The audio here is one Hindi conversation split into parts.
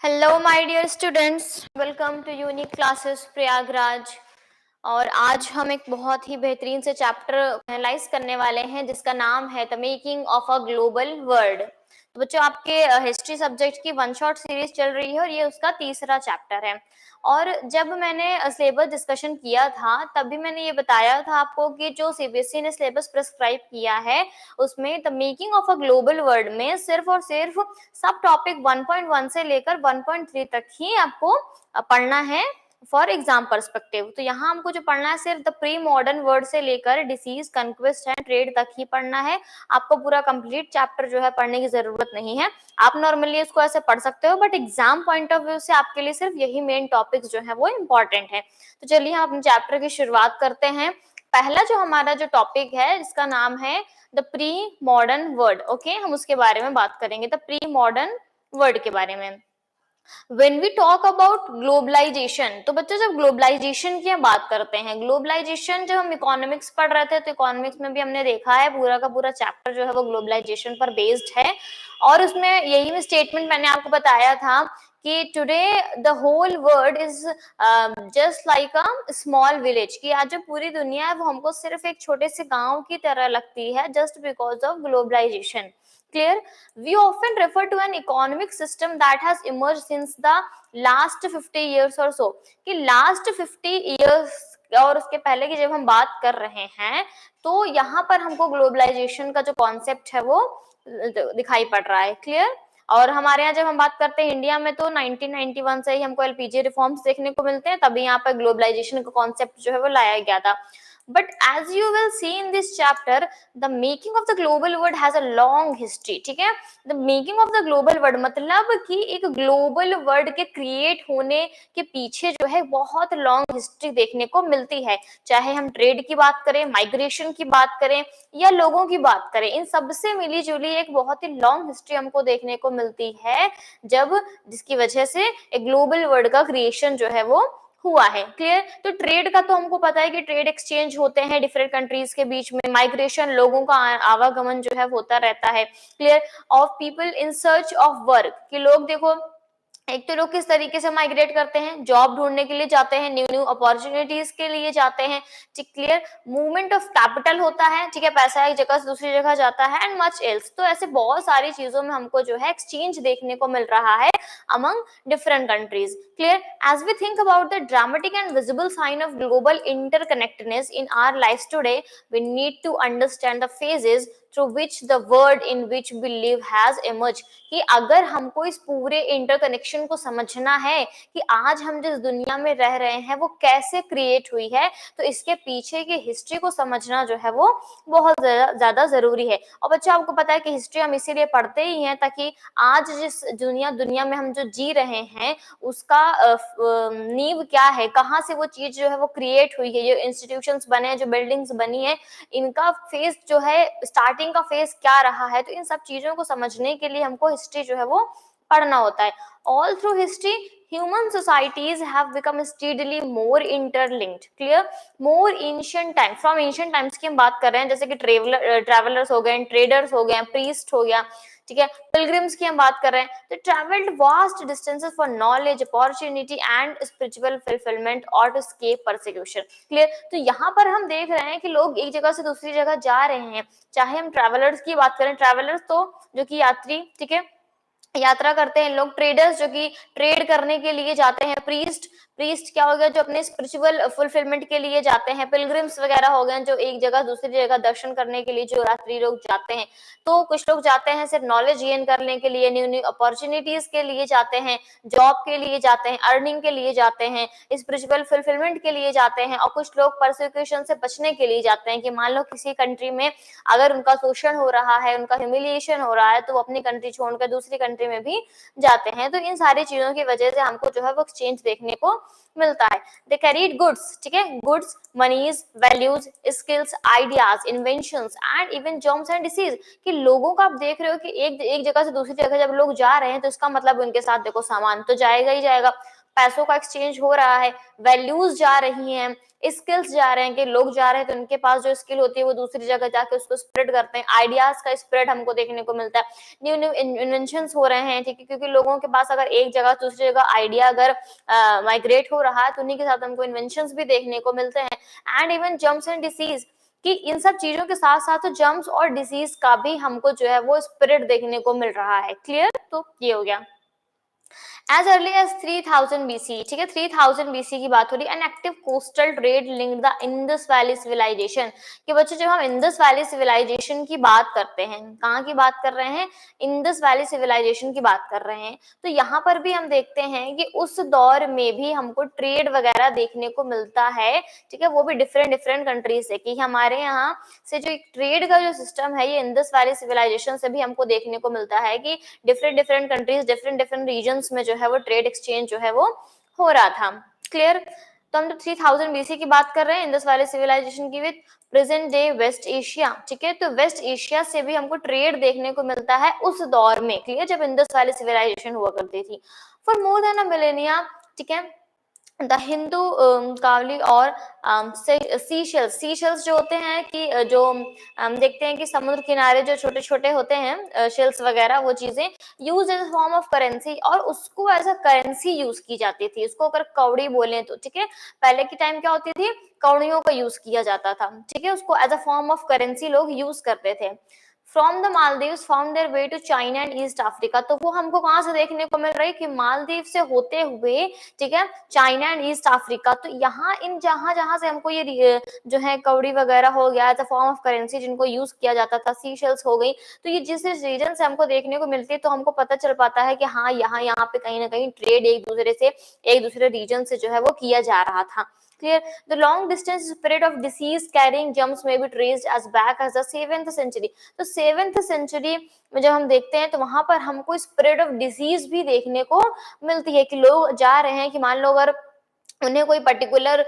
Hello my dear students, welcome to unique classes Prayagraj. और आज हम एक बहुत ही बेहतरीन से चैप्टर एनालाइज करने वाले हैं जिसका नाम है the making of a global world. तो बच्चों, आपके हिस्ट्री सब्जेक्ट की वन शॉट सीरीज चल रही है और ये उसका तीसरा चैप्टर है। और जब मैंने सिलेबस डिस्कशन किया था तब भी मैंने ये बताया था आपको कि जो सीबीएसई ने सिलेबस प्रिस्क्राइब किया है उसमें the making of a global world में सिर्फ और सिर्फ सब टॉपिक 1.1 से लेकर 1.3 तक ही आपको पढ़ना है फॉर एग्जाम पर्सपेक्टिव। तो यहाँ हमको जो पढ़ना है सिर्फ द प्री मॉडर्न वर्ड से लेकर डिसीज, कंक्वेस्ट एंड ट्रेड तक ही पढ़ना है। आपको पूरा कंप्लीट चैप्टर जो है पढ़ने की जरूरत नहीं है। आप नॉर्मली इसको ऐसे पढ़ सकते हो, but exam point of view से आपके लिए सिर्फ यही मेन टॉपिक्स जो है वो इम्पोर्टेंट है। तो चलिए हम अपने चैप्टर की शुरुआत करते हैं। पहला जो हमारा जो टॉपिक है इसका नाम है the pre modern word. Okay, हम उसके बारे में बात करेंगे, द प्री मॉडर्न वर्ड के बारे में। When we talk about globalization, तो बच्चों जब ग्लोबलाइजेशन की हम बात करते हैं, ग्लोबलाइजेशन जब हम इकोनॉमिक्स पढ़ रहे थे तो इकोनॉमिक्स में भी हमने देखा है पूरा का पूरा चैप्टर जो है वो ग्लोबलाइजेशन पर बेस्ड है। और उसमें यही स्टेटमेंट मैंने आपको बताया था कि today the whole world is just like a small village, कि आज जो पूरी दुनिया है वो हमको सिर्फ एक छोटे से गांव की तरह लगती है just because of globalisation. Clear? We often refer to an economic system that has emerged since the last 50 years or so, कि last 50 years और उसके पहले की जब हम बात कर रहे हैं तो यहाँ पर हमको ग्लोबलाइजेशन का जो कॉन्सेप्ट है वो दिखाई पड़ रहा है। क्लियर? और हमारे यहाँ जब हम बात करते हैं इंडिया में तो 1991 से ही हमको एलपीजी रिफॉर्म्स देखने को मिलते हैं, तभी यहाँ पर ग्लोबलाइजेशन का कॉन्सेप्ट जो है वो लाया गया था। But as you will see in this chapter, the making of the global world has a long history. ठीक है, the making of the global world मतलब कि एक ग्लोबल वर्ल्ड के क्रिएट होने के पीछे जो है बहुत लॉन्ग हिस्ट्री देखने को मिलती है। चाहे हम ट्रेड की बात करें, माइग्रेशन की बात करें या लोगों की बात करें, इन सबसे मिली जुली एक बहुत ही लॉन्ग हिस्ट्री हमको देखने को मिलती है, जब जिसकी वजह से एक ग्लोबल वर्ल्ड का क्रिएशन जो है वो हुआ है। क्लियर? तो ट्रेड का तो हमको पता है कि ट्रेड एक्सचेंज होते हैं डिफरेंट कंट्रीज के बीच में, माइग्रेशन लोगों का आवागमन जो है होता रहता है। Clear? Of people in search of work, कि लोग देखो एक तो लोग किस तरीके से माइग्रेट करते हैं, जॉब ढूंढने के लिए जाते हैं, न्यू न्यू अपॉर्चुनिटीज के लिए जाते हैं। क्लियर? मूवमेंट ऑफ कैपिटल होता है, ठीक है, पैसा एक जगह से दूसरी जगह जाता है एंड मच एल्स। तो ऐसे बहुत सारी चीजों में हमको जो है एक्सचेंज देखने को मिल रहा है among different countries. Clear? As we think about the dramatic and visible sign of global interconnectedness in our life today, we need to understand the phases through which the world in which we live has emerged, कि अगर हमको इस पूरे इंटरकनेक्शन को समझना है कि आज हम जिस दुनिया में रह रहे हैं वो कैसे क्रिएट हुई है, तो इसके पीछे की हिस्ट्री को समझना जो है वो बहुत ज्यादा जरूरी है। और बच्चों आपको पता है कि हिस्ट्री हम इसीलिए पढ़ते ही हैं ताकि आज जिस दुनिया में हम जो जी रहे हैं उसका नींव क्या है, कहाँ से वो चीज जो है वो क्रिएट हुई है, जो इंस्टीट्यूशंस बने हैं, जो बिल्डिंग्स बनी है, इनका फेज जो है स्टार्टिंग का फेज क्या रहा है। तो इन सब चीजों को समझने के लिए हमको हिस्ट्री जो है वो पढ़ना होता है। All through history human societies have become steadily more interlinked. Clear? more ancient time, from ancient times की हम बात कर रहे हैं, जैसे कि ट्रेवलर्स हो गए, ट्रेडर्स हो गए, प्रीस्ट हो गया, ठीक है, पिलग्रिम्स की हम बात कर रहे हैं, तो travelled vast distances for knowledge, opportunity and spiritual fulfilment और टू एस्केप परसिक्यूशन। क्लियर? तो यहाँ पर हम देख रहे हैं कि लोग एक जगह से दूसरी जगह जा रहे हैं। चाहे हम ट्रेवलर्स की बात करें, ट्रेवलर्स तो जो कि यात्री, ठीक है, यात्रा करते हैं लोग, ट्रेडर्स जो कि ट्रेड करने के लिए जाते हैं, प्रीस्ट क्या हो गया जो अपने स्पिरिचुअल फुलफिलमेंट के लिए जाते हैं, पिलग्रिम्स वगैरह हो गए जो एक जगह दूसरी जगह दर्शन करने के लिए जो यात्री लोग जाते हैं। तो कुछ लोग जाते हैं सिर्फ नॉलेज गेन करने के लिए, न्यू न्यू अपॉर्चुनिटीज के लिए जाते हैं, जॉब के लिए जाते हैं, अर्निंग के लिए जाते हैं, स्पिरिचुअल फुलफिलमेंट के लिए जाते हैं, और कुछ लोग परसिक्यूशन से बचने के लिए जाते हैं कि मान लो किसी कंट्री में अगर उनका शोषण हो रहा है, उनका ह्यूमिलिएशन हो रहा है, तो वो अपनी कंट्री छोड़कर दूसरी कंट्री में भी जाते हैं। तो इन सारी चीजों की वजह से हमको जो है वो एक्सचेंज देखने को मिलता है। दे कैरीड गुड्स, ठीक है, goods, monies, values, skills, ideas, inventions and even germs and disease, कि लोगों का आप देख रहे हो कि एक जगह से दूसरी जगह जब लोग जा रहे हैं तो इसका मतलब उनके साथ देखो सामान तो जाएगा ही जाएगा। पैसों का एक्सचेंज हो रहा है, वैल्यूज जा रही हैं, स्किल्स जा रहे हैं कि लोग जा रहे हैं तो उनके पास जो स्किल होती है वो दूसरी जगह जाके उसको स्प्रेड करते हैं, आइडियाज का स्प्रेड हमको देखने को मिलता है, न्यू न्यू इन्वेंशंस हो रहे हैं, ठीक है, क्योंकि लोगों के पास अगर एक जगह दूसरी जगह आइडिया अगर माइग्रेट हो रहा है तो उन्हीं के साथ हमको इन्वेंशंस भी देखने को मिलते हैं। And even germs and disease, कि इन सब चीजों के साथ साथ जर्म्स और डिसीज का भी हमको जो है वो स्प्रेड देखने को मिल रहा है। क्लियर, तो ये हो गया। As early as 3000 BC, ठीक है, 3000 BC की बात हो रही है। An active coastal trade linked the Indus Valley civilization, कि बच्चों जब हम इंडस वैली सिविलाइजेशन की बात करते हैं, कहाँ की बात कर रहे हैं, इंडस वैली सिविलाइजेशन की बात कर रहे हैं, तो यहाँ पर भी हम देखते हैं कि उस दौर में भी हमको ट्रेड वगैरह देखने को मिलता है, ठीक है, वो भी डिफरेंट डिफरेंट कंट्रीज से, कि हमारे यहाँ से जो ट्रेड का जो सिस्टम है ये इंडस वैली सिविलाइजेशन से भी हमको देखने को मिलता है कि different different countries, different different regions में जो है वो ट्रेड एक्सचेंज जो है वो हो रहा था। क्लियर, तो हम 3000 बीसी की बात कर रहे हैं इंडस वैली सिविलाइजेशन की with present day West Asia, ठीक है, तो वेस्ट एशिया से भी हमको ट्रेड देखने को मिलता है उस दौर में। क्लियर, जब इंडस वैली सिविलाइजेशन हुआ करती थी। For more than a millennia, ठीक है, द हिंदू कावली और सीशेल्स जो होते हैं कि जो हम देखते हैं कि समुद्र किनारे जो छोटे छोटे होते हैं शेल्स वगैरह, वो चीजें use as form of currency, और उसको एज अ करेंसी यूज की जाती थी। उसको अगर कौड़ी बोले तो, ठीक है, पहले की टाइम क्या होती थी, कौड़ियों का यूज किया जाता था, ठीक है, उसको as a form of currency लोग यूज करते थे। From the Maldives found their way to China and East Africa, तो वो हमको कहाँ से देखने को मिल रही है कि मालदीव से होते हुए, ठीक है, चाइना एंड ईस्ट अफ्रीका, तो यहाँ इन जहां जहां से हमको ये जो है कौड़ी वगैरह हो गया as a form of currency जिनको यूज किया जाता था, सीशेल्स हो गई, तो ये जिस रीजन से हमको देखने को मिलती है तो हमको पता चल पाता है कि हाँ यहाँ पे कहीं ना कहीं ट्रेड एक दूसरे रीजन से जो है वो किया जा रहा था। Clear. The long distance spread of disease carrying germs may be traced as back as the 7th century. तो 7th century में जब हम देखते हैं तो वहां पर हमको स्प्रेड ऑफ डिजीज भी देखने को मिलती है, कि लोग जा रहे हैं, कि मान लो अगर उन्हें कोई पर्टिकुलर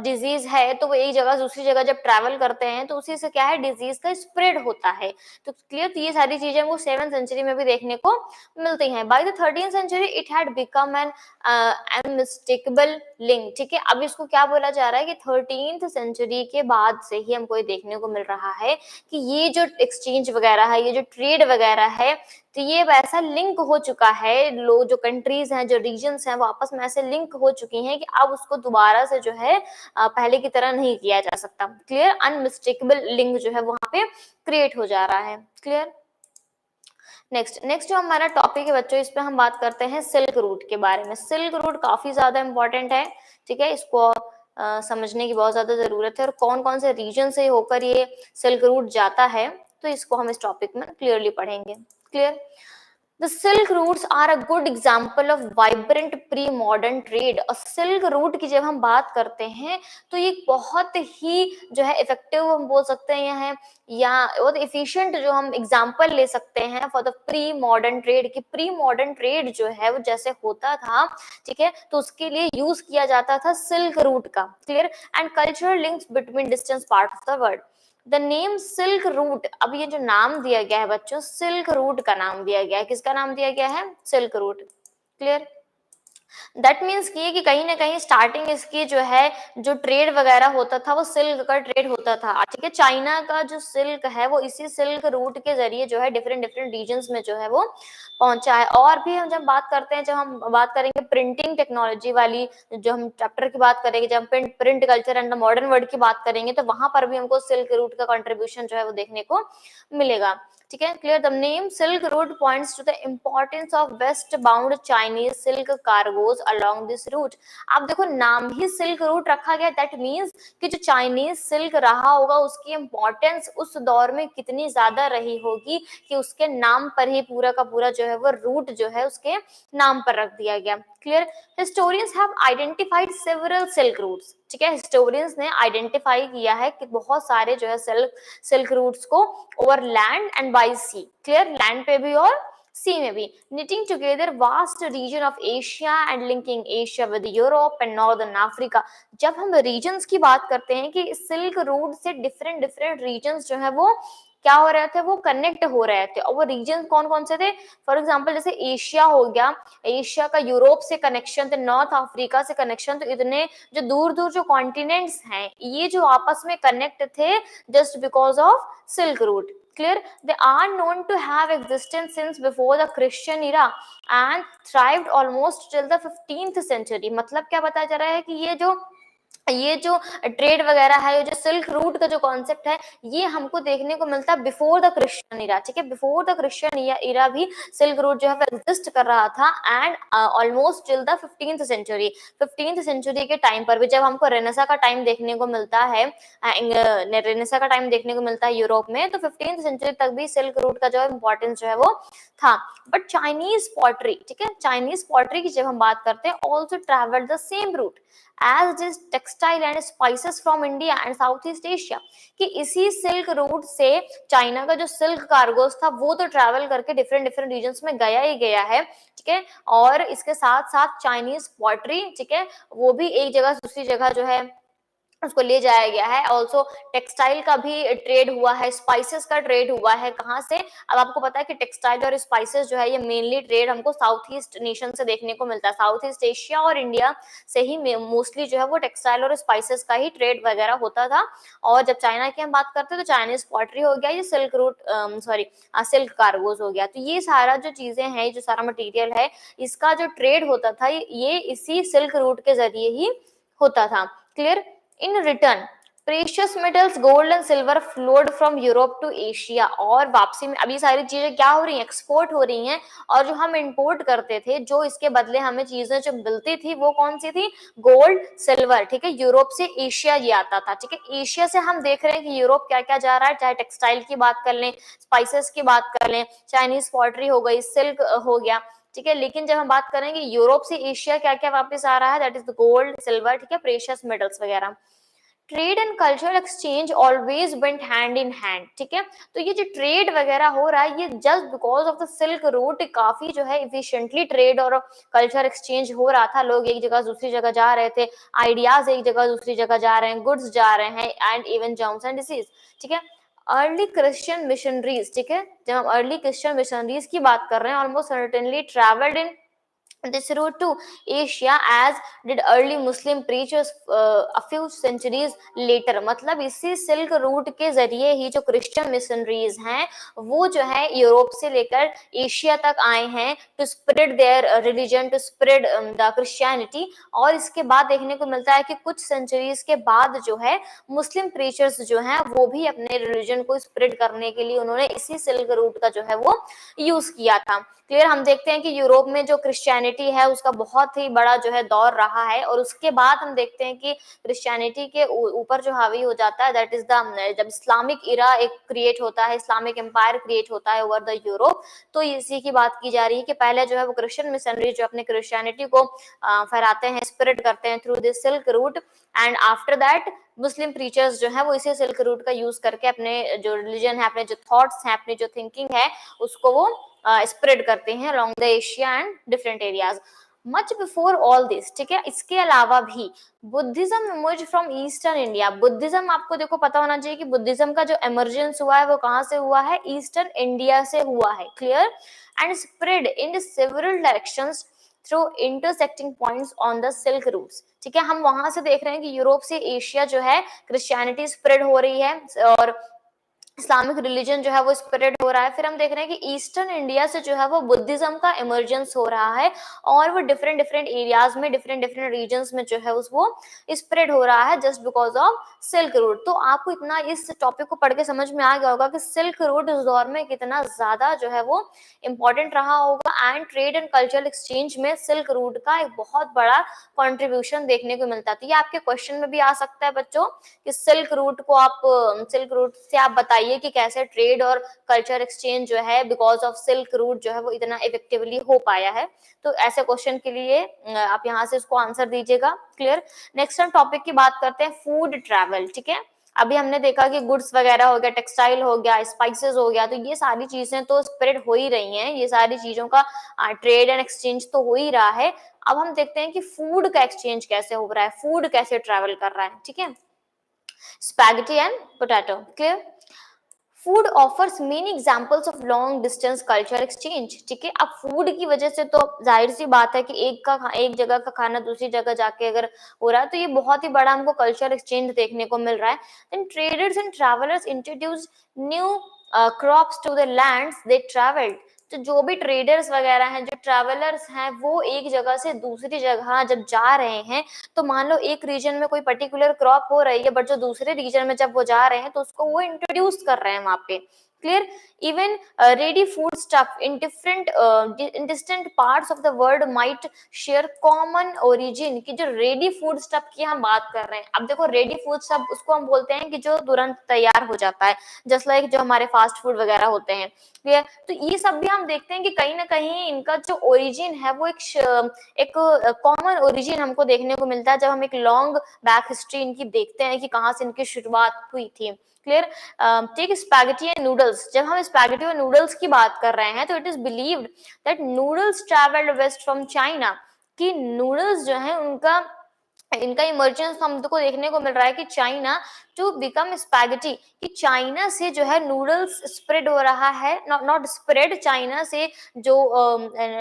डिजीज है तो वो एक जगह दूसरी जगह जब ट्रैवल करते हैं तो उसी से क्या है, डिजीज का स्प्रेड होता है। तो क्लियर, तो ये सारी चीजें वो 7th सेंचुरी में भी देखने को मिलती हैं। By the 13th century it had become an unmistakable link, ठीक है, अब इसको क्या बोला जा रहा है कि 13th सेंचुरी के बाद से ही हमको ये देखने को मिल रहा है कि ये जो एक्सचेंज वगैरह है, ये जो ट्रेड वगैरह है, तो ये वैसा लिंक हो चुका है, लोग जो कंट्रीज हैं, जो रीजन्स हैं, वो आपस में ऐसे लिंक हो चुकी हैं कि अब उसको दोबारा से जो है पहले की तरह नहीं किया जा सकता। क्लियर, अनमिस्टेकेबल लिंक जो है वहां पे क्रिएट हो जा रहा है। क्लियर, नेक्स्ट जो हमारा टॉपिक है बच्चों, इस पे हम बात करते हैं सिल्क रूट के बारे में। सिल्क रूट काफी ज्यादा इंपॉर्टेंट है, ठीक है, इसको समझने की बहुत ज्यादा जरूरत है, और कौन कौन से रीजन से होकर ये सिल्क रूट जाता है, तो इसको हम इस टॉपिक में क्लियरली पढ़ेंगे। Clear, The Silk routes are a good example of vibrant pre-modern trade। और सिल्क रूट की जब हम बात करते हैं तो ये बहुत ही जो है इफेक्टिव हम बोल सकते हैं या बहुत इफिशिएंट जो हम एग्जांपल ले सकते हैं for the pre modern trade, कि प्री मॉडर्न ट्रेड जो है वो जैसे होता था, ठीक है, तो उसके लिए यूज किया जाता था सिल्क रूट का। Clear, and cultural links between distance part of the world. The name silk root, अब ये जो नाम दिया गया है बच्चों, सिल्क रूट का नाम दिया गया है, किसका नाम दिया गया है, silk route. Clear, that means कि कहीं ना कहीं स्टार्टिंग इसकी जो है जो ट्रेड वगैरह होता था वो सिल्क का ट्रेड होता था, ठीक है, चाइना का जो सिल्क है वो इसी सिल्क रूट के जरिए जो है डिफरेंट डिफरेंट रीजन्स में जो है वो पहुंचा है। और भी हम जब बात करते हैं, जब हम बात करेंगे प्रिंटिंग टेक्नोलॉजी वाली जो हम चैप्टर की बात करेंगे, जब हम print culture and the modern world की बात करेंगे, तो वहां पर भी हमको सिल्क रूट का कंट्रीब्यूशन जो है वो देखने को मिलेगा। ठीक है, clear, the name silk route points to the importance of westbound Chinese silk cargoes along this route. आप देखो नाम ही सिल्क रूट रखा गया, दैट मीन्स कि जो चाइनीज सिल्क रहा होगा उसकी इंपॉर्टेंस उस दौर में कितनी ज्यादा रही होगी कि उसके नाम पर ही पूरा का पूरा जो है वो रूट जो है उसके नाम पर रख दिया गया। Clear, historians have identified several silk routes, ठीक है, हिस्टोरियंस ने आइडेंटिफाई किया है कि बहुत सारे जो है सिल्क रूट्स को overland and by sea. Clear, land पे भी और सी में भी, knitting together vast region of Asia and linking Asia with Europe and Northern Africa। जब हम रीजन्स की बात करते हैं कि सिल्क रूट से डिफरेंट डिफरेंट रीजन्स जो है वो क्या हो रहे थे, वो कनेक्ट हो रहे थे। और वो रीजन कौन कौन से थे, फॉर एग्जाम्पल जैसे एशिया हो गया, एशिया का यूरोप से कनेक्शन थे, नॉर्थ अफ्रीका से कनेक्शन, तो इतने जो दूर दूर जो कॉन्टिनेंट्स हैं ये जो आपस में कनेक्ट थे just because of Silk Route. Clear? They are known to have existed since before the Christian era and thrived almost till the 15th century. मतलब क्या बताया जा रहा है कि ये जो ट्रेड वगैरह है, ये जो सिल्क रूट का जो कॉन्सेप्ट है, ये हमको देखने को मिलता है बिफोर द क्रिश्चियन इरा। ठीक है, बिफोर द क्रिश्चियन इरा भी सिल्क रूट जो है वो एग्जिस्ट कर रहा था and almost till the 15th century. 15th century के टाइम पर भी जब हमको रेनेसा का टाइम देखने को मिलता है, रेनेसा का टाइम देखने को मिलता है यूरोप में, तो 15th सेंचुरी तक भी सिल्क रूट का जो है इंपॉर्टेंस जो है वो था। बट चाइनीज पॉटरी, ठीक है, चाइनीज पॉटरी की जब हम बात करते हैं, also travelled the same route as is textile and spices from India and Southeast Asia, कि इसी सिल्क रूट से चाइना का जो सिल्क कार्गोस था वो तो ट्रैवल करके डिफरेंट डिफरेंट रीजन्स में गया ही गया है। ठीक है, और इसके साथ साथ चाइनीज पॉटरी, ठीक है, वो भी एक जगह से दूसरी जगह जो है उसको ले जाया गया है। ऑल्सो टेक्सटाइल का भी ट्रेड हुआ है, स्पाइसेस का ट्रेड हुआ है। कहाँ से, अब आपको पता है कि टेक्सटाइल और स्पाइसेस जो है ये मेनली ट्रेड हमको साउथ ईस्ट नेशन से देखने को मिलता है, साउथ ईस्ट एशिया और इंडिया से ही मोस्टली जो है वो टेक्सटाइल और स्पाइसेस का ही ट्रेड वगैरह होता था। और जब चाइना की हम बात करते हैं तो चाइनीज पॉटरी हो गया, ये सिल्क रूट सिल्क कार्गोज हो गया। तो ये सारा जो चीजें हैं, जो सारा मटीरियल है, इसका जो ट्रेड होता था ये इसी सिल्क रूट के जरिए ही होता था। Clear? In return, precious metals, gold and silver flowed from Europe to Asia। और वापसी में अभी सारी चीजें क्या हो रही हैं, एक्सपोर्ट हो रही हैं, और जो हम इंपोर्ट करते थे, जो इसके बदले हमें चीजें जो मिलती थी वो कौन सी थी, गोल्ड सिल्वर। ठीक है, यूरोप से एशिया ये आता था। ठीक है, एशिया से हम देख रहे हैं कि यूरोप क्या क्या जा रहा है, चाहे टेक्सटाइल की बात कर लें, स्पाइसेस की बात कर लें, चाइनीज पॉटरी हो गई, सिल्क हो गया। ठीक है, लेकिन जब हम बात करेंगे यूरोप से एशिया क्या क्या वापस आ रहा है, दैट इज गोल्ड सिल्वर, ठीक है, प्रेशियस मेटल्स वगैरह। Trade and cultural exchange always went hand in hand. ठीक है, तो ये जो ट्रेड वगैरह हो रहा है ये just because of the silk route काफी जो है इफिशिएंटली ट्रेड और कल्चर एक्सचेंज हो रहा था। लोग एक जगह दूसरी जगह जा रहे थे, आइडियाज एक जगह दूसरी जगह जा रहे हैं, गुड्स जा रहे हैं, and even germs and disease. ठीक है, अर्ली क्रिश्चियन मिशनरीज, ठीक है, जब हम अर्ली क्रिश्चियन मिशनरीज की बात कर रहे हैं, almost certainly travelled in this route to Asia as did early Muslim preachers a few centuries later। मतलब इसी सिल्क रूट के जरिए ही जो क्रिश्चियन मिशनरीज हैं वो जो है यूरोप से लेकर एशिया तक आए हैं to spread their religion, to spread the Christianity. और इसके बाद देखने को मिलता है कि कुछ सेंचुरीज के बाद जो है मुस्लिम प्रीचर्स जो हैं वो भी अपने रिलीजन को स्प्रेड करने के लिए उन्होंने इसी सिल्क रूट का जो है वो यूज किया था। क्लियर? हम देखते हैं कि यूरोप में जो क्रिश्चियनिटी है उसका बहुत ही बड़ा जो है दौर रहा है, और उसके बाद हम देखते हैं कि क्रिश्चियनिटी के ऊपर जो हावी हो जाता है, दैट इज द जब इस्लामिक इरा एक क्रिएट होता है, इस्लामिक एम्पायर क्रिएट होता है ओवर द यूरोप। तो इसी की बात की जा रही है कि पहले जो है वो क्रिश्चियन मिशनरी जो अपने क्रिश्चियनिटी को फैलाते हैं, स्प्रेड करते हैं through this silk route, and after that Muslim preachers जो है वो इसी सिल्क रूट का यूज करके अपने जो रिलीजन है, अपने जो थॉट्स हैं, अपनी जो थिंकिंग है, उसको वो स्प्रेड करते हैं along the Asia and different areas. Much before all this, ठीक है, इसके अलावा भी Buddhism emerge from eastern India. Buddhism आपको देखो पता होना चाहिए कि बुद्धिज्म का जो इमर्जेंस हुआ है वो कहाँ से हुआ है, ईस्टर्न इंडिया से हुआ है। Clear? And spread in several directions through intersecting points on the silk routes. ठीक है, हम वहां से देख रहे हैं कि यूरोप से एशिया जो है क्रिश्चियनिटी स्प्रेड हो रही है और इस्लामिक रिलीजन जो है वो स्प्रेड हो रहा है। फिर हम देख रहे हैं कि ईस्टर्न इंडिया से जो है वो बुद्धिज्म का इमर्जेंस हो रहा है, और वो डिफरेंट डिफरेंट एरियाज में, डिफरेंट डिफरेंट रीजन्स में जो है वो स्प्रेड हो रहा है just because of silk route. तो आपको इतना इस टॉपिक को पढ़ के समझ में आ गया होगा कि सिल्क रूट उस दौर में कितना ज्यादा जो है वो इम्पोर्टेंट रहा होगा, and trade and cultural exchange में सिल्क रूट का एक बहुत बड़ा कॉन्ट्रीब्यूशन देखने को मिलता है। तो ये आपके क्वेश्चन में भी आ सकता है बच्चों कि सिल्क रूट को आप सिल्क रूट से आप बताइए कि कैसे ट्रेड और कल्चर एक्सचेंज जो है बिकॉज ऑफ सिल्क रूट जो है वो इतना इफेक्टिवली हो पाया है। तो ऐसे क्वेश्चन के लिए आप यहाँ से इसको आंसर दीजिएगा। क्लियर? नेक्स्ट हम टॉपिक की बात करते हैं फूड ट्रैवल। ठीक है, अभी हमने देखा कि गुड्स वगैरह हो गया, टेक्सटाइल हो गया, स्पाइसेस हो गया, तो ये सारी चीजें तो स्प्रेड हो ही रही हैं, ये सारी चीजों का ट्रेड एंड एक्सचेंज तो हो ही रहा है। अब हम देखते हैं कि फूड का एक्सचेंज कैसे हो रहा है, फूड कैसे ट्रैवल कर रहा है। ठीक है, spaghetti and potato. Clear? Food offers many examples of long distance culture exchange. ठीक है, अब फूड की वजह से तो जाहिर सी बात है कि एक जगह का खाना दूसरी जगह जाके अगर हो रहा है तो ये बहुत ही बड़ा हमको कल्चर एक्सचेंज देखने को मिल रहा है। Then traders and travellers introduce new crops to the lands they travelled. तो जो भी ट्रेडर्स वगैरह हैं, जो ट्रैवलर्स हैं, वो एक जगह से दूसरी जगह जब जा रहे हैं तो मान लो एक रीजन में कोई पर्टिकुलर क्रॉप हो रही है, बट जो दूसरे रीजन में जब वो जा रहे हैं तो उसको वो इंट्रोड्यूस कर रहे हैं वहां पे। Clear? Even ready food stuff in different in distant parts of the world might share common origin. की जो रेडी फूड स्टफ की हम बात कर रहे हैं, अब देखो रेडी फूड स्टफ उसको हम बोलते हैं कि जो तुरंत तैयार हो जाता है, जस्ट लाइक जो हमारे फास्ट फूड वगैरह होते हैं। क्लियर? तो ये सब भी हम देखते हैं कि कहीं ना कहीं इनका जो ओरिजिन है वो एक कॉमन ओरिजिन हमको देखने को मिलता है जब हम एक लॉन्ग बैक हिस्ट्री इनकी देखते हैं कि कहाँ से इनकी शुरुआत हुई थी। Clear? Take spaghetti and noodles. जब हम स्पैगेटी और नूडल्स की बात कर रहे हैं तो it is believed that noodles travelled west from China. कि नूडल्स जो है उनका इनका इमर्जेंस हमको देखने को मिल रहा है कि चाइना टू बिकम स्पैगेटी, कि चाइना से जो है नूडल्स स्प्रेड हो रहा है, नॉट स्प्रेड, चाइना से जो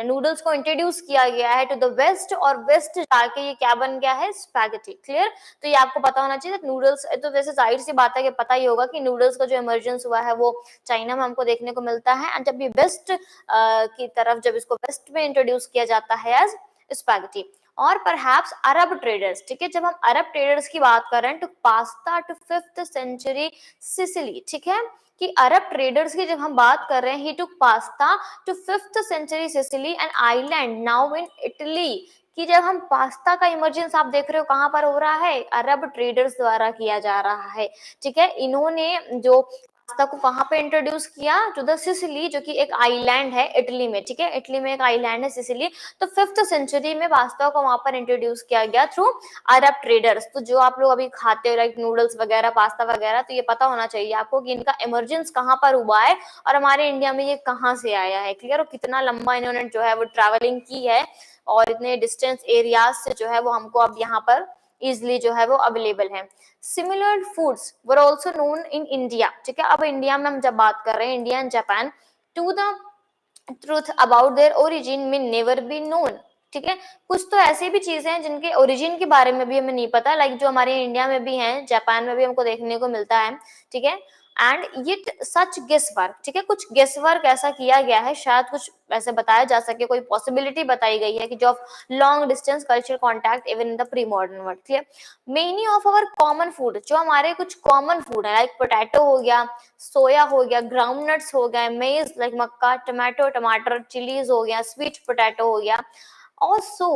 नूडल्स को इंट्रोड्यूस किया गया है टू द वेस्ट, और वेस्ट जाके ये क्या बन गया है, स्पैगेटी। क्लियर? तो ये आपको पता होना चाहिए नूडल्स, तो वैसे जाहिर सी बात है कि पता ही होगा कि नूडल्स का जो इमर्जेंस हुआ है वो चाइना में हमको देखने को मिलता है, एंड जब ये वेस्ट की तरफ, जब इसको वेस्ट में इंट्रोड्यूस किया जाता है एज स्पैगेटी। और परहैप्स अरब ट्रेडर्स। ठीक है, जब हम अरब ट्रेडर्स की बात कर रहे हैं तो pasta to 5th century Sicily. ठीक है, कि अरब ट्रेडर्स की जब हम बात कर रहे हैं, he took pasta to 5th century Sicily and island now in Italy. कि जब हम पास्ता का इमर्जेंस आप देख रहे हो कहां पर हो रहा है, अरब ट्रेडर्स द्वारा किया जा रहा है। ठीक है, इन्होंने जो पास्ता को कहां पे इंट्रोड्यूस किया, टू द सिसिली, जो कि एक आइलैंड है इटली में। ठीक है, इटली में एक आइलैंड है सिसिली, तो 5th सेंचुरी में पास्ता को वहां पर इंट्रोड्यूस किया गया थ्रू अरब ट्रेडर्स। तो जो आप लोग अभी खाते हो लाइक नूडल्स वगैरह, पास्ता वगैरह, तो ये पता होना चाहिए आपको कि इनका इमर्जेंस कहाँ पर हुआ है और हमारे इंडिया में ये कहाँ से आया है। क्लियर? और कितना लंबा इन्होंने जो है वो ट्रैवलिंग की है और इतने डिस्टेंस एरियाज से जो है वो हमको अब यहाँ पर इजिली जो है वो अवेलेबल है। Similar foods were also known in India. ठीक है, अब इंडिया में हम जब बात कर रहे हैं, India and Japan, to the truth about their origin में नेवर बी नोन। ठीक है, कुछ तो ऐसी भी चीजें हैं जिनके ओरिजिन के बारे में भी हमें नहीं पता, लाइक जो हमारे इंडिया में भी हैं, जापान में भी हमको देखने को मिलता है। ठीक है, and it such guesswork. ठीक है, कुछ गेस वर्क ऐसा किया गया है, शायद कुछ ऐसे बताया जा सके, कोई पॉसिबिलिटी बताई गई है कि जो long distance culture contact even in the pre modern world. ठीक है, many of our common food, जो हमारे कुछ कॉमन फूड है, लाइक पोटैटो हो गया, सोया हो गया, ग्राउंड नट्स हो गए, मेज लाइक मक्का, टमाटो टमाटर, चिलीज हो गया, स्वीट पोटैटो हो गया, also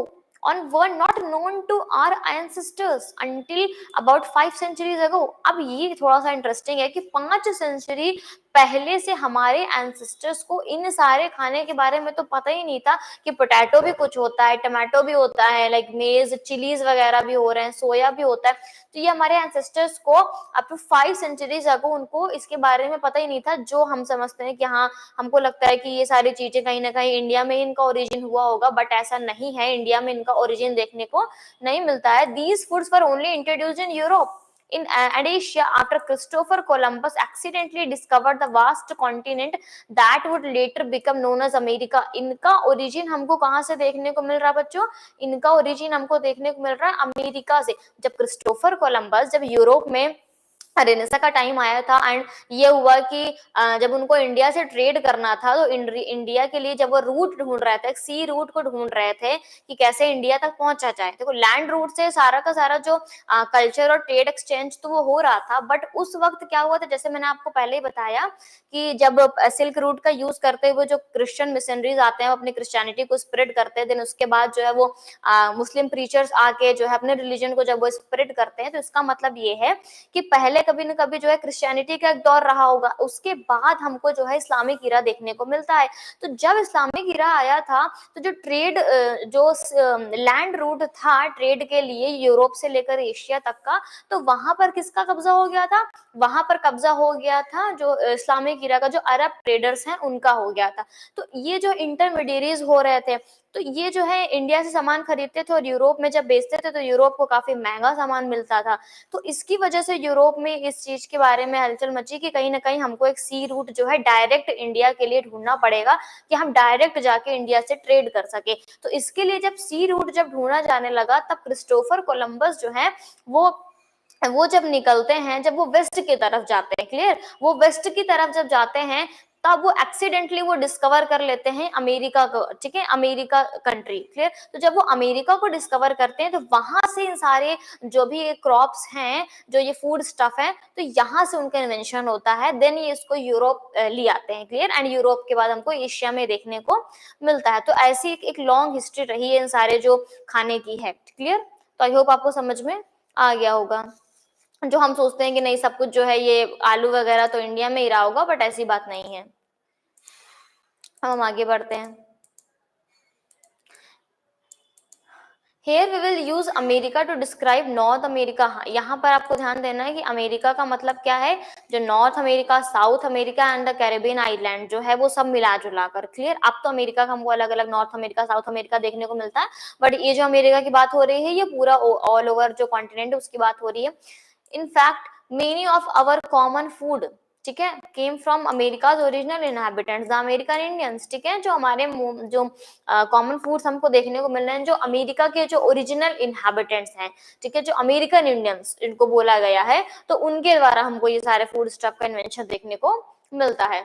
on were not known to our ancestors until about 5 centuries ago। अब ये थोड़ा सा इंटरेस्टिंग है कि 5 सेंचुरी पहले से हमारे एंसेस्टर्स को इन सारे खाने के बारे में तो पता ही नहीं था कि पोटैटो भी कुछ होता है, टमाटो भी होता है, लाइक मेज, चिलीज वगैरह भी हो रहे हैं, सोया भी होता है। तो ये हमारे एंसेस्टर्स को अप टू 5 सेंचुरीज अगो उनको इसके बारे में पता ही नहीं था, जो हम समझते हैं कि हाँ, हमको लगता है कि ये सारी चीजें कहीं ना कहीं इंडिया में इनका ओरिजिन हुआ होगा, बट ऐसा नहीं है, इंडिया में इनका ओरिजिन देखने को नहीं मिलता है। These foods were only introduced in Europe and Asia after Christopher Columbus accidentally discovered the vast continent that would later become known as America। इनका ओरिजिन हमको कहाँ से देखने को मिल रहा है बच्चों? इनका ओरिजिन हमको देखने को मिल रहा है अमेरिका से। जब क्रिस्टोफर कोलंबस जब यूरोप में रेनेसा का टाइम आया था, एंड ये हुआ कि जब उनको इंडिया से ट्रेड करना था तो इंडिया के लिए जब वो रूट ढूंढ रहे थे, सी रूट को ढूंढ रहे थे कि कैसे इंडिया तक पहुंचा जाए। देखो, लैंड रूट से सारा का सारा जो कल्चर और ट्रेड एक्सचेंज तो वो हो रहा था, बट उस वक्त क्या हुआ था, जैसे मैंने आपको पहले ही बताया कि जब सिल्क रूट का यूज करते हुए जो क्रिश्चियन मिशनरीज आते हैं, वो अपनी क्रिश्चियनिटी को स्प्रेड करते हैं, देन उसके बाद जो है वो मुस्लिम प्रीचर्स आके जो है अपने रिलीजन को जब वो स्प्रेड करते हैं, तो इसका मतलब ये है कि पहले कभी न कभी जो है क्रिश्चियनिटी का एक दौर रहा होगा, उसके बाद हमको जो है इस्लामिक इरा देखने को मिलता है। तो जब इस्लामिक इरा आया था तो जो ट्रेड, जो लैंड रूट था ट्रेड के लिए यूरोप से लेकर एशिया तक का, तो वहां पर किसका कब्जा हो गया था? वहां पर कब्जा हो गया था जो इस्लामिक इरा का जो अरब ट्रेडर्स हैं उनका हो गया था। तो ये जो इंटरमीडियरीज हो रहे थे, तो ये जो है इंडिया से सामान खरीदते थे और यूरोप में जब बेचते थे तो यूरोप को काफी महंगा सामान मिलता था। तो इसकी वजह से यूरोप में इस चीज के बारे में हलचल मची कि कहीं ना कहीं हमको एक सी रूट जो है डायरेक्ट इंडिया के लिए ढूंढना पड़ेगा कि हम डायरेक्ट जाके इंडिया से ट्रेड कर सके। तो इसके लिए जब सी रूट जब ढूंढा जाने लगा तब क्रिस्टोफर कोलंबस जो है वो जब निकलते हैं, जब वो वेस्ट की तरफ जाते हैं, क्लियर, वो वेस्ट की तरफ जब जाते हैं तब वो एक्सीडेंटली वो डिस्कवर कर लेते हैं अमेरिका को, ठीक है, अमेरिका कंट्री, क्लियर। तो जब वो अमेरिका को डिस्कवर करते हैं तो वहां से इन सारे जो भी क्रॉप्स हैं, जो ये फूड स्टफ है, तो यहाँ से उनका इन्वेंशन होता है। देन ये इसको यूरोप ले आते हैं, क्लियर, एंड यूरोप के बाद हमको एशिया में देखने को मिलता है। तो ऐसी एक लॉन्ग हिस्ट्री रही है इन सारे जो खाने की है, क्लियर। तो आई होप आपको समझ में आ गया होगा। जो हम सोचते हैं कि नहीं सब कुछ जो है ये आलू वगैरह तो इंडिया में ही रहा होगा, बट ऐसी बात नहीं है। हम आगे बढ़ते हैं। Here we will use America to describe North America। यहाँ पर आपको ध्यान देना है कि अमेरिका का मतलब क्या है, जो north America, south America and the Caribbean island जो है वो सब मिला जुला कर, क्लियर। अब तो अमेरिका का हमको अलग अलग नॉर्थ अमेरिका, साउथ अमेरिका देखने को मिलता है, बट ये जो अमेरिका की बात हो रही है ये पूरा ऑल ओवर जो कॉन्टिनेंट है उसकी बात हो रही है। In fact, many of our common food, ठीक है, came from America's original inhabitants, the American Indians, ठीक है। जो हमारे जो कॉमन फूड्स हमको देखने को मिल रहे हैं, जो अमेरिका के जो ओरिजिनल इनहैबिटेंट्स हैं, ठीक है, जो अमेरिकन इंडियंस इनको बोला गया है, तो उनके द्वारा हमको ये सारे फूड स्टफ का इन्वेंशन देखने को मिलता है।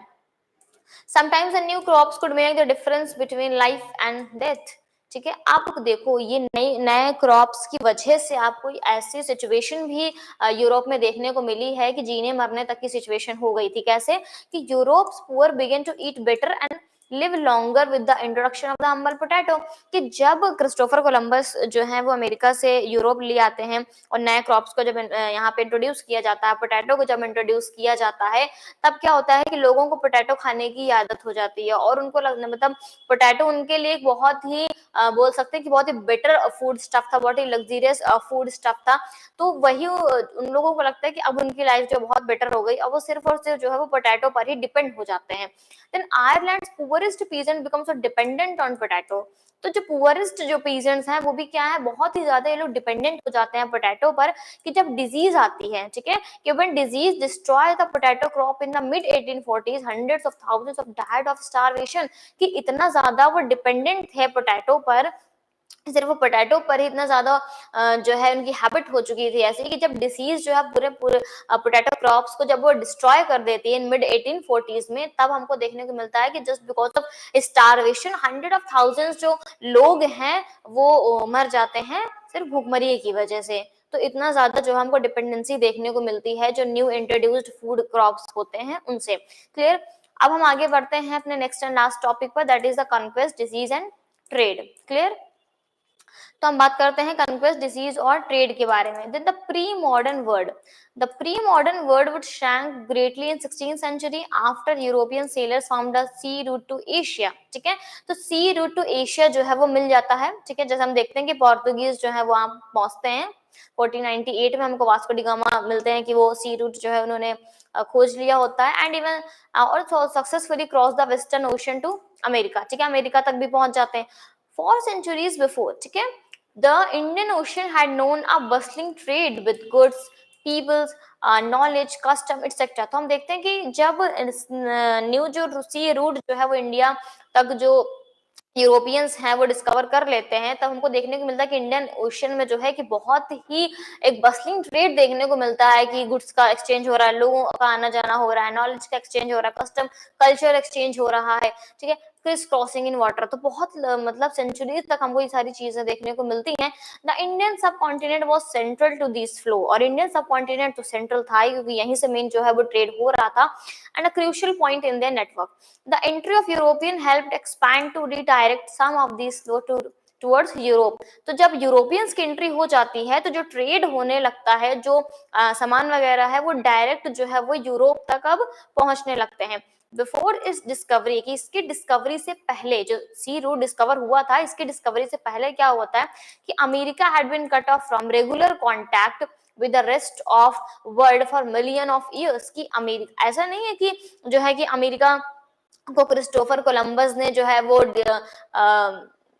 Sometimes the new crops could make the difference between life and death, ठीक है। आप देखो ये नए क्रॉप्स की वजह से आपको ऐसी सिचुएशन भी यूरोप में देखने को मिली है कि जीने मरने तक की सिचुएशन हो गई थी। कैसे कि Europe's poor began to eat better and live longer with the introduction of the humble potato, कि जब क्रिस्टोफर कोलंबस जो है वो अमेरिका से यूरोप ले आते हैं और नए क्रॉप्स को जब यहाँ पे इंट्रोड्यूस किया जाता है, पोटैटो को जब इंट्रोड्यूस किया जाता है, तब क्या होता है कि लोगों को पोटैटो खाने की आदत हो जाती है और उनको मतलब पोटैटो उनके लिए एक बहुत ही बोल सकते हैं कि बहुत ही बेटर फूड स्टफ था, बहुत ही लग्जरियस फूड स्टफ था। तो वही उन लोगों को लगता है कि अब उनकी लाइफ जो बहुत बेटर हो गई, अब वो सिर्फ और सिर्फ जो है वो पोटैटो पर ही डिपेंड हो जाते हैं। Then Ireland's poorest peasant become so dependent on potato. तो जो पुअरेस्ट जो पीजेंट्स हैं वो भी क्या है, बहुत ही ज्यादा ये लोग डिपेंडेंट हो जाते हैं पोटैटो पर, कि जब डिजीज आती है, ठीक है, कि when disease destroy the potato crop in the mid 1840s, hundreds of thousands of died of starvation, कि इतना ज्यादा वो डिपेंडेंट थे पोटैटो पर, सिर्फ वो पोटैटो पर ही इतना ज्यादा जो है उनकी हैबिट हो चुकी थी ऐसे कि जब डिसीज जो है पूरे पूरे पोटैटो क्रॉप्स को जब वो डिस्ट्रॉय कर देती है इन मिड 1840s में, तब हमको देखने को मिलता है कि just because of starvation hundred of thousands जो लोग हैं वो मर जाते हैं सिर्फ भूखमरी की वजह से। तो इतना ज्यादा जो हमको डिपेंडेंसी देखने को मिलती है जो न्यू इंट्रोड्यूस्ड फूड क्रॉप्स होते हैं उनसे, क्लियर। अब हम आगे बढ़ते हैं अपने नेक्स्ट एंड लास्ट टॉपिक पर, that is the conquest, disease and trade, clear. तो हम बात करते हैं कन्क्वेस्ट, डिसीज और ट्रेड के बारे में। The pre modern world would shrank greatly in 16th century after European sailors found the sea route to Asia, ठीक है। तो सी रूट टू एशिया जो है वो मिल जाता है, ठीक है। जैसे हम देखते हैं कि पोर्तुगीज जो है वो वहां पहुंचते हैं 1498 में, हमको वास्को डी गामा मिलते हैं कि वो सी रूट जो है उन्होंने खोज लिया होता है, एंड इवन और successfully cross the western ocean to America, ठीक है, अमेरिका तक भी पहुंच जाते हैं। 4 centuries before, ठीक है, the Indian Ocean had known a bustling trade with goods, peoples, knowledge, custom, etc. तो हम देखते हैं कि जब न्यू जो सी रूट जो है वो इंडिया तक जो यूरोपियंस हैं वो डिस्कवर कर लेते हैं, तब हमको देखने को मिलता है कि इंडियन ओशन में जो है कि बहुत ही एक बस्लिंग ट्रेड देखने को मिलता है कि गुड्स का एक्सचेंज हो रहा है, लोगों का आना जाना हो रहा है, नॉलेज का एक्सचेंज हो रहा है, कस्टम कल्चर एक्सचेंज हो रहा है, ठीक है, क्रिस क्रॉसिंग इन वाटर। तो बहुत मतलब सेंचुरीज तक हमको ये सारी चीजें देखने को मिलती हैं। The Indian subcontinent was central to this flow, और इंडियन सब कॉन्टिनेंट तो सेंट्रल था क्योंकि यहीं से मेन जो है वो ट्रेड हो रहा था, and a crucial point in their network. The entry of European helped expand to redirect some of these flow towards Europe। तो जब यूरोपियंस की एंट्री हो जाती है तो जो ट्रेड होने लगता है, जो सामान वगैरह है वो डायरेक्ट जो है वो यूरोप तक अब पहुंचने लगते हैं। बिफोर इस डिस्कवरी, कि इसकी डिस्कवरी से पहले, जो सी रूट डिस्कवर हुआ था इसकी डिस्कवरी से पहले क्या होता है कि America had been cut off from regular contact with the rest of world for million of years. की अमेरिका, ऐसा नहीं है कि जो है कि अमेरिका को क्रिस्टोफर कोलंबस ने जो है वो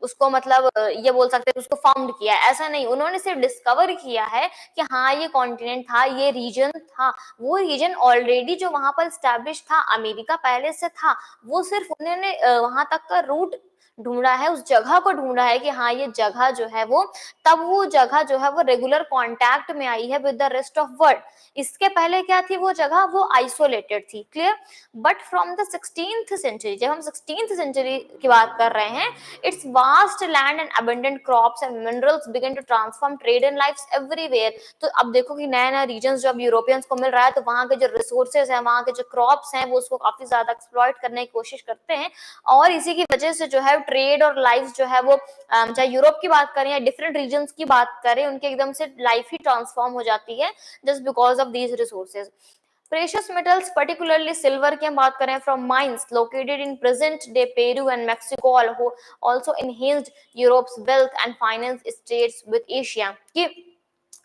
उसको मतलब ये बोल सकते हैं उसको फाउंड किया है, ऐसा नहीं, उन्होंने सिर्फ डिस्कवर किया है कि हाँ ये कॉन्टिनेंट था, ये रीजन था। वो रीजन ऑलरेडी जो वहां पर स्टैब्लिश था, अमेरिका पहले से था, वो सिर्फ उन्होंने वहां तक का रूट ढूंढा है, उस जगह को ढूंढा है कि हाँ ये जगह जो है वो, तब वो जगह जो है वो रेगुलर कांटेक्ट में आई है with the rest of world. इसके पहले क्या थी वो जगह, वो आइसोलेटेड थी, clear. But from the 16th century, जब हम 16th सेंचुरी की बात कर रहे हैं, it's vast land and abundant crops and minerals began to transform trade and lives everywhere. तो अब देखो कि नया नया रीजन जब यूरोपियंस को मिल रहा है, तो वहां के जो रिसोर्सेज हैं, वहां के जो क्रॉप्स हैं, वो उसको काफी ज्यादा एक्सप्लॉइट करने की कोशिश करते हैं, और इसी की वजह से जो है ट्रेड और लाइफ जो है वो चाहे यूरोप की बात करें या डिफरेंट रीजन्स की बात करें, उनके एकदम से लाइफ ही ट्रांसफॉर्म हो जाती है just because of these resources. Precious metals, particularly silver की हम बात करें, from mines located in present day Peru and Mexico, also enhanced Europe's wealth and finance states with Asia. कि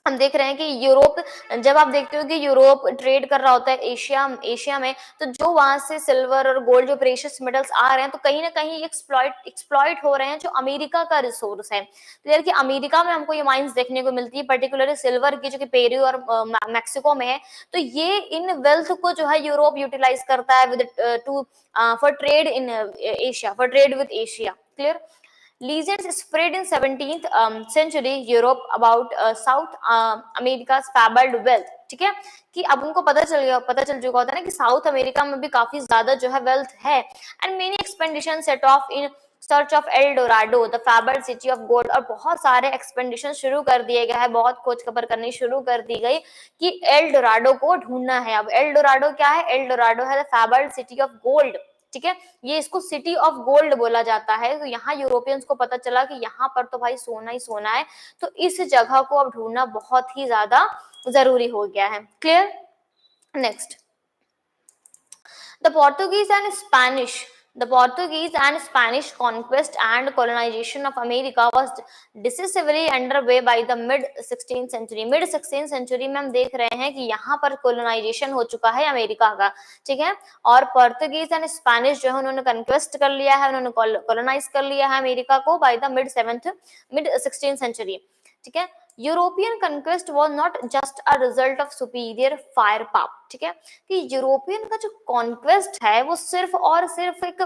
हम देख रहे हैं कि यूरोप, जब आप देखते हो कि यूरोप ट्रेड कर रहा होता है एशिया में, तो जो वहां से सिल्वर और गोल्ड, जो प्रेशियस मेटल्स आ रहे हैं, तो कहीं ना कहीं एक्सप्लॉइट हो रहे हैं जो अमेरिका का रिसोर्स है। क्लियर कि अमेरिका में हमको ये माइंस देखने को मिलती है, पर्टिकुलरली सिल्वर की, जो कि पेरू और मैक्सिको में है। तो ये इन वेल्थ को जो है यूरोप यूटिलाइज करता है with two for trade in Asia, for trade with Asia, clear. Legends spread in 17th century Europe about South America's fabled wealth, ठीक है, कि अब उनको पता चल चुका होता है ना कि साउथ अमेरिका में भी काफी ज्यादा जो है वेल्थ है। And many expedition set off in search of El Dorado, the fabled city of gold, और बहुत सारे एक्सपेंडिशन शुरू कर दिए गए हैं, बहुत खोज खबर करनी शुरू कर दी गई कि एल डोराडो को ढूंढना है। अब एल डोराडो क्या है? एल डोराडो है the fabled city of gold, ठीक है, ये इसको सिटी ऑफ गोल्ड बोला जाता है। तो यहाँ यूरोपियंस को पता चला कि यहाँ पर तो भाई सोना ही सोना है, तो इस जगह को अब ढूंढना बहुत ही ज्यादा जरूरी हो गया है, clear. Next, the Portuguese and Spanish, the Portuguese and Spanish conquest and colonization of America was decisively underway by the mid 16th century। mid 16th century में हम देख रहे हैं कि यहाँ पर colonization हो चुका है अमेरिका का, ठीक है, और पोर्टुगीज एंड स्पेनिश जो है उन्होंने कंक्वेस्ट कर लिया है, उन्होंने कॉलोनाइज कर लिया है अमेरिका को by the mid 16th century, ठीक है। European conquest was not just a result of superior fire power, ठीक है, कि यूरोपियन का जो कॉन्क्वेस्ट है वो सिर्फ और सिर्फ एक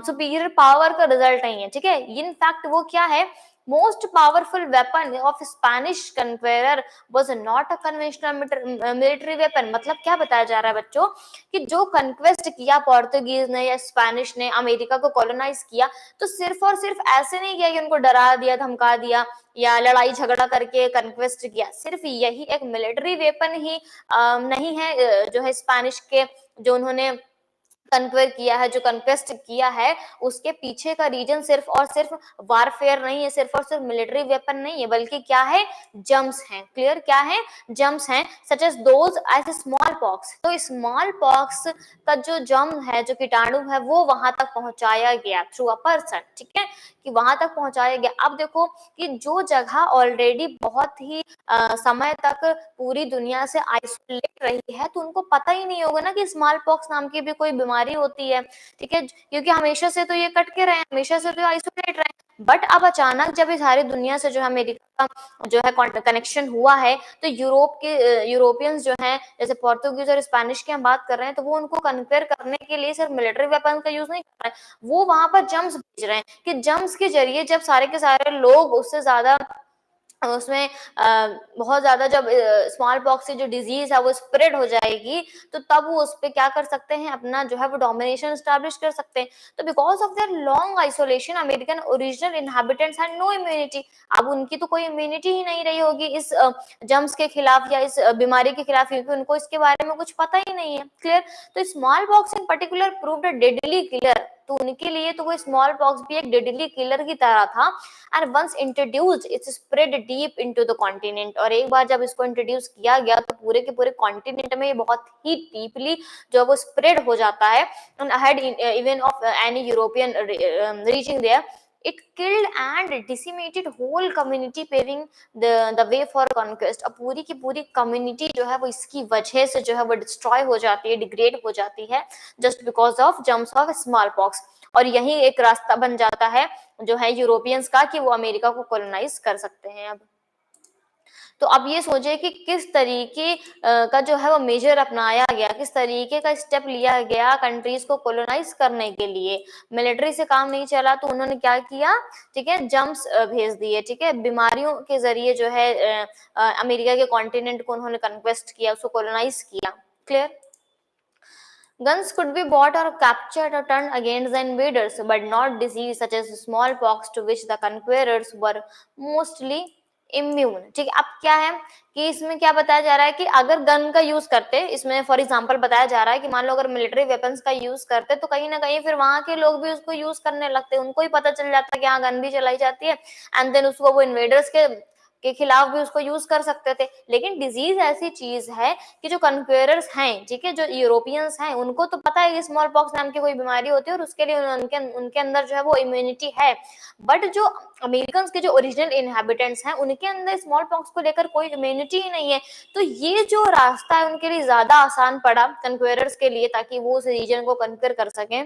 सुपीरियर पावर का रिजल्ट नहीं है, ठीक है। इन फैक्ट वो क्या है, most powerful weapon of Spanish conqueror was not a conventional military weapon. मतलब क्या बताया जा रहा है बच्चों, कि जो कन्क्वेस्ट किया पोर्तुगीज ने या स्पेनिश ने, अमेरिका को कॉलोनाइज किया, तो सिर्फ और सिर्फ ऐसे नहीं किया कि उनको डरा दिया, धमका दिया या लड़ाई झगड़ा करके कन्क्वेस्ट किया। सिर्फ यही एक मिलिट्री वेपन ही नहीं है जो है स्पेनिश के, जो उन्होंने कन्क्वेर किया है, जो कन्क्वेस्ट किया है, उसके पीछे का रीजन सिर्फ और सिर्फ वारफेयर नहीं है, सिर्फ और सिर्फ मिलिट्री वेपन नहीं है, बल्कि क्या है, जम्स हैं, क्लियर, क्या है, जम्स हैं, such as those as smallpox. तो स्मॉल पॉक्स का जो जम है, जो कीटाणु है, वो वहां तक पहुंचाया गया थ्रू अ पर्सन, ठीक है, कि वहां तक पहुंचाया गया। अब देखो कि जो जगह ऑलरेडी बहुत ही समय तक पूरी दुनिया से आइसोलेट रही है, तो उनको पता ही नहीं होगा ना कि स्मॉल पॉक्स नाम की भी कोई बीमारी होती है, ठीक है, क्योंकि हमेशा से तो ये कट के रहे, हमेशा से तो आइसोलेट रहे। बट अब अचानक जब ये सारी दुनिया से जो है अमेरिका का जो है कनेक्शन हुआ है, तो यूरोपियंस जो हैं, जैसे पोर्तुगीज और स्पेनिश की हम बात कर रहे हैं, तो वो उनको कन्क्वेयर करने के लिए सिर्फ मिलिट्री वेपन का यूज नहीं कर रहे हैं, वो वहां पर जम्स भेज रहे हैं, कि जम्स के जरिए जब सारे के सारे लोग उससे ज्यादा उसमें बहुत ज्यादा, जब स्मॉल पॉक्स की जो डिजीज है वो स्प्रेड हो जाएगी, तो तब वो उस पर क्या कर सकते हैं, अपना जो है वो डोमिनेशन स्टैब्लिश कर सकते हैं। तो because of their long isolation, American original inhabitants had no immunity. अब उनकी तो कोई इम्यूनिटी ही नहीं रही होगी इस जम्स के खिलाफ या इस बीमारी के खिलाफ, क्योंकि उनको इसके बारे में कुछ पता ही नहीं है, क्लियर। तो small pox in particular proved a deadly killer, तो उनके लिए तो वो स्मॉल पॉक्स भी एक डेडली किलर की तरह था। And once introduced it's spread deep into the continent, और एक बार जब इसको इंट्रोड्यूस किया गया, तो पूरे के पूरे कॉन्टिनेंट में बहुत ही डीपली जो वो स्प्रेड हो जाता है, and ahead even of any European reaching there, it killed and decimated whole community, paving the way for conquest। अब पूरी की पूरी कम्युनिटी जो है वो इसकी वजह से जो है वो डिस्ट्रॉय हो जाती है, डिग्रेड हो जाती है, just because of germs of smallpox। और यही एक रास्ता बन जाता है जो है यूरोपियंस का कि वो अमेरिका को कॉलोनाइज कर सकते हैं। अब तो अब ये सोचिए कि किस तरीके का जो है वो मेजर अपनाया गया, किस तरीके का स्टेप लिया गया कंट्रीज को कॉलोनाइज करने के लिए। मिलिट्री से काम नहीं चला तो उन्होंने क्या किया, ठीक है, जम्प्स भेज दिए, ठीक है, बीमारियों के जरिए जो है अमेरिका के कॉन्टिनेंट को उन्होंने कन्क्वेस्ट किया, उसको कॉलोनाइज किया। Clear? Guns could be bought or captured or turned against the invaders, but not disease such as smallpox to which the conquerors were mostly immune। ठीक है, अब क्या है कि इसमें क्या बताया जा रहा है कि अगर गन का यूज करते, इसमें फॉर एग्जांपल बताया जा रहा है कि मान लो अगर मिलिट्री वेपन्स का यूज करते तो कहीं ना कहीं फिर वहां के लोग भी उसको यूज करने लगते, उनको ही पता चल जाता है कि हाँ गन भी चलाई जाती है, एंड देन उसको वो इन्वेडर्स के खिलाफ भी उसको यूज कर सकते थे। लेकिन डिजीज ऐसी चीज है कि जो कन्क्वेरर्स हैं, ठीक है, जो यूरोपियंस हैं, उनको तो पता है कि स्मॉल पॉक्स नाम की कोई बीमारी होती है और उसके लिए उनके अंदर जो है वो इम्यूनिटी है, बट जो अमेरिकन के जो ओरिजिनल इनहेबिटेंट्स हैं उनके अंदर स्मॉल पॉक्स को लेकर कोई इम्यूनिटी ही नहीं है। तो ये जो रास्ता है उनके लिए ज्यादा आसान पड़ा कन्क्वेरर्स के लिए, ताकि वो उस रीजन को कन्क्वेर कर सकें।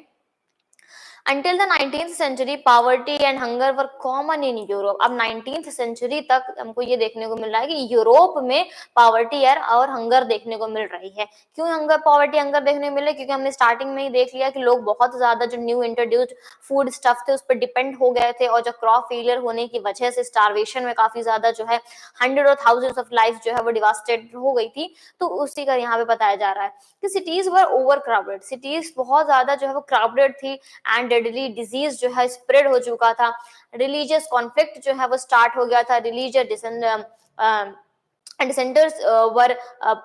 Until the 19th century, poverty and hunger were common in Europe। अब 19th century तक हमको ये देखने को मिल रहा है कि यूरोप में पावर्टी और हंगर देखने को मिल रही है। क्यों हंगर, पावर्टी हंगर देखने को मिले? क्योंकि हमने स्टार्टिंग में ही देख लिया कि लोग बहुत ज्यादा जो न्यू इंट्रोड्यूस्ड फूड स्टफ थे उस पर डिपेंड हो गए थे, और जो क्रॉप फेलियर होने की वजह से स्टारवेशन में काफी ज्यादा जो है हंड्रेड और थाउजेंड्स ऑफ लाइफ जो है वो डिवास्टेड हो गई थी। तो उसी का यहाँ पे बताया जा रहा है कि cities were over crowded, cities बहुत ज्यादा जो है वो क्राउडेड थी, एंड डेडली डिजीज जो है स्प्रेड हो चुका था। रिलीजियस कॉन्फ्लिक्ट जो है वो स्टार्ट हो गया था, रिलीजियस डिसेंडर्स वर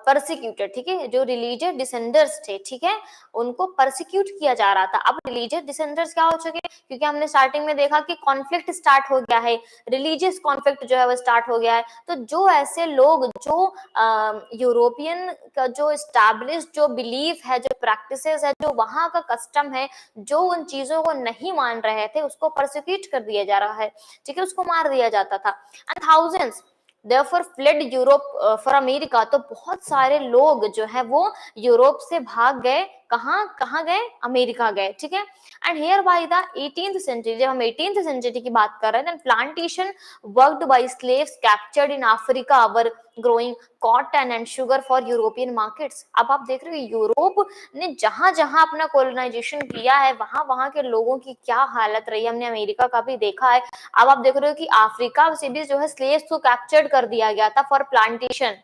परसिक्यूटेड, ठीक है, जो रिलीजियस डिसेंडर्स थे, ठीक है, उनको परसिक्यूट किया जा रहा था। अब रिलीजियस डिसेंडर्स क्या हो चुके, क्योंकि हमने स्टार्टिंग में देखा कि कॉन्फ्लिक्ट स्टार्ट हो गया है, रिलीजियस कॉन्फ्लिक्ट जो है वो स्टार्ट हो गया है। तो जो ऐसे लोग जो यूरोपियन का जो स्टैब्लिश जो बिलीफ है, जो प्रैक्टिसेस है, जो वहां का कस्टम है, जो उन चीजों को नहीं मान रहे थे उसको परसिक्यूट कर दिया जा रहा है, ठीक है, उसको मार दिया जाता था। And thousands therefore fled Europe for America. तो बहुत सारे लोग जो है वो यूरोप से भाग गए, कहाँ गए, अमेरिका गए, ठीक है। And here by the 18th century, जब हम 18th सेंचुरी की बात कर रहे हैं, plantation worked by slaves captured in Africa were growing cotton and sugar for European markets. अब आप देख रहे हो यूरोप ने जहां जहां अपना कोलोनाइजेशन किया है वहां वहां के लोगों की क्या हालत रही है, हमने अमेरिका का भी देखा है। अब आप देख रहे हो कि अफ्रीका से भी जो है स्लेव्स को कैप्चर्ड कर दिया गया था फॉर प्लांटेशन।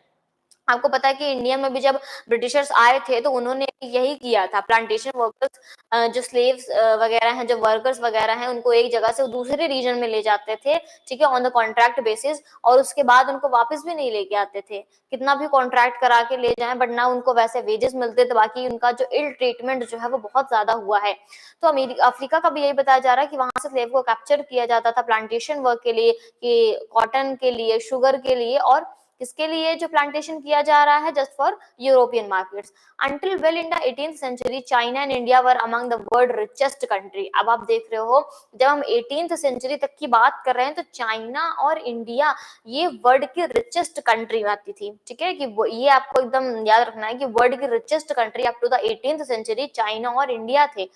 आपको पता है कि इंडिया में भी जब ब्रिटिशर्स आए थे तो उन्होंने यही किया था, प्लांटेशन वर्कर्स जो स्लेव्स वगैरह हैं, जो वर्कर्स वगैरह हैं, उनको एक जगह से दूसरे रीजन में ले जाते थे, ठीक है, ऑन द कॉन्ट्रैक्ट बेसिस, और उसके बाद उनको वापस भी नहीं लेके आते थे, कितना भी कॉन्ट्रैक्ट करा के ले जाएं, बट ना उनको वैसे वेजेस मिलते थे, बाकी उनका जो इल ट्रीटमेंट जो है वो बहुत ज्यादा हुआ है। तो अफ्रीका का भी यही बताया जा रहा है कि वहां से स्लेव को कैप्चर किया जाता था प्लांटेशन वर्क के लिए, कि कॉटन के लिए, शुगर के लिए, और किसके लिए जो प्लांटेशन किया जा रहा है, just for European markets. Until well in the 18th century China and India were among the world richest country. अब आप देख रहे हो जब हम 18th सेंचुरी तक की बात कर रहे हैं तो चाइना और इंडिया ये वर्ल्ड की रिचेस्ट कंट्री आती थी, ठीक है, कि ये आपको एकदम याद रखना है कि वर्ल्ड की richest country up to the 18th century China और इंडिया थे।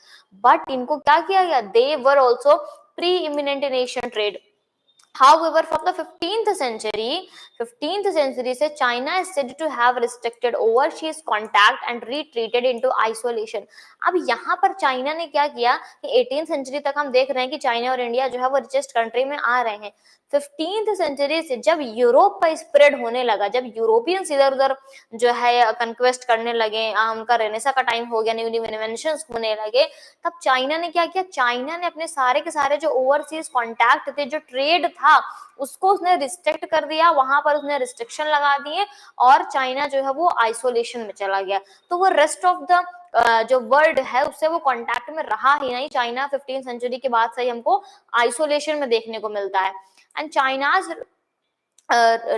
बट इनको क्या किया गया, they were also preeminent in Asian trade. However, from the 15th century से China is said to have restricted overseas contact and retreated into isolation। अब यहाँ पर चाइना ने क्या किया कि 18th सेंचुरी तक हम देख रहे हैं कि चाइना और इंडिया जो है वो रिचेस्ट कंट्री में आ रहे हैं। 15th सेंचुरी से जब यूरोप का स्प्रेड होने लगा, जब यूरोपियंस इधर उधर जो है कंक्वेस्ट करने लगे, उनका रेनेसा का टाइम हो गया, न्यू न्यू इन्वेंशंस होने लगे, तब चाइना ने क्या किया, चाइना ने अपने सारे के सारे जो ओवरसीज कॉन्टैक्ट थे, जो ट्रेड था, उसको उसने रिस्ट्रिक्ट कर दिया, वहां पर उसने रिस्ट्रिक्शन लगा दिए, और चाइना जो है वो आइसोलेशन में चला गया। तो वो रेस्ट ऑफ द जो वर्ल्ड है उससे वो कांटेक्ट में रहा ही नहीं। चाइना 15th सेंचुरी के बाद से ही हमको आइसोलेशन में देखने को मिलता है। And China's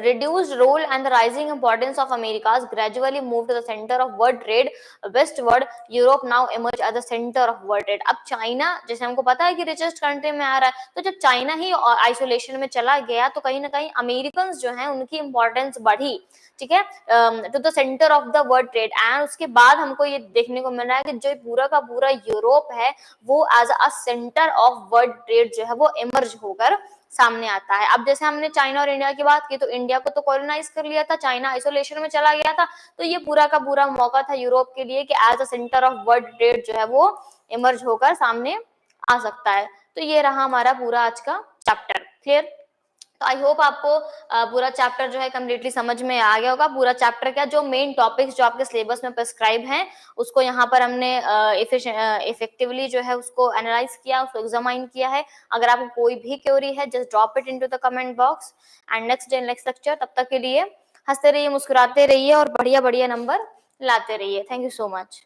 reduced role and the rising importance of Americas gradually moved to the center of world trade westward. Europe now emerged as the center of world trade. अब चाइना, जैसे हमको पता है कि रिचेस्ट कंट्री में आ रहा है, तो जब चाइना ही आइसोलेशन में चला गया तो कहीं ना कहीं अमेरिकन जो हैं उनकी इंपॉर्टेंस बढ़ी, ठीक है, to the centre of the world trade. एंड उसके बाद हमको ये देखने को मिल रहा है कि जो पूरा का पूरा यूरोप है वो as a centre of world trade जो है वो इमर्ज होकर सामने आता है। अब जैसे हमने चाइना और इंडिया की बात की, तो इंडिया को तो कॉलोनाइज कर लिया था, चाइना आइसोलेशन में चला गया था, तो ये पूरा का पूरा मौका था यूरोप के लिए कि as a centre of world trade जो है वो इमर्ज होकर सामने आ सकता है। तो ये रहा हमारा पूरा आज का चैप्टर। क्लियर? तो आई होप आपको पूरा चैप्टर जो है कम्प्लीटली समझ में आ गया होगा। पूरा चैप्टर क्या, जो मेन टॉपिक्स जो आपके सिलेबस में प्रिस्क्राइब हैं उसको यहाँ पर हमने इफेक्टिवली जो है उसको एनालाइज किया, उसको एग्जामाइन किया है। अगर आपको कोई भी क्वेरी है just drop it into the comment box and next day next lecture. तब तक के लिए हंसते रहिए, मुस्कुराते रहिए और बढ़िया बढ़िया नंबर लाते रहिए। Thank you so much.